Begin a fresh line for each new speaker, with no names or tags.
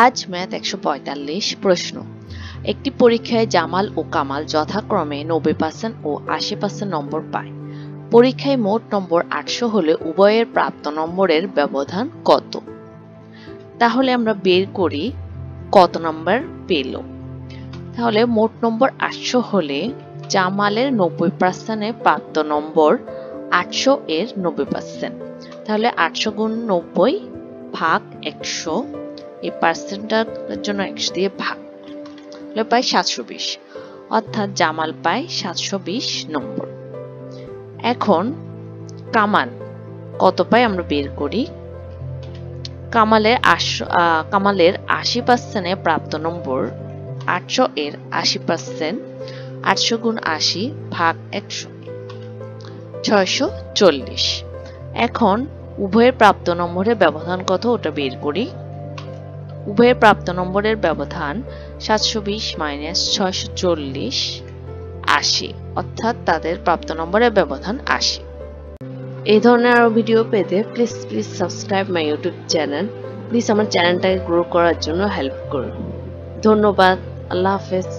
আজ ম্যাথ 145 প্রশ্ন। একটি পরীক্ষায় জামাল ও কামাল যথাক্রমে 90% ও 80% নম্বর পায়। পরীক্ষায় মোট নম্বর 800 হলে উভয়ের প্রাপ্ত নম্বরের ব্যবধান কত? তাহলে আমরা বের করি কত নম্বর পেল। তাহলে মোট নম্বর 800 হলে জামালের 90% প্রাপ্ত নম্বর 800 এর 90%। তাহলে 800 গুণ 90 ভাগ 100, এই পার্সেন্টটার জন্য 100 দিয়ে ভাগ, তাহলে পাই 720। অর্থাৎ জামাল পায় 720 নম্বর। এখন কামাল কত পায় আমরা বের করি। কামালের 80% প্রাপ্ত নম্বর 800 এর 80%, 800 গুণ 80 ভাগ 100, 640। এখন উভয়ের প্রাপ্ত নম্বরের ব্যবধান কত ওটা বের করি। উভয়ের প্রাপ্ত নম্বরের ব্যবধান 720 মাইনাস 640, 80, অর্থাৎ তাদের প্রাপ্ত নম্বরের ব্যবধান 80। এই ধরনের আরো ভিডিও পেতে please subscribe my YouTube channel. Please আমার চ্যানেলটাকে গ্রো করার জন্য হেল্প করুন। ধন্যবাদ। আল্লাহ হাফেজ।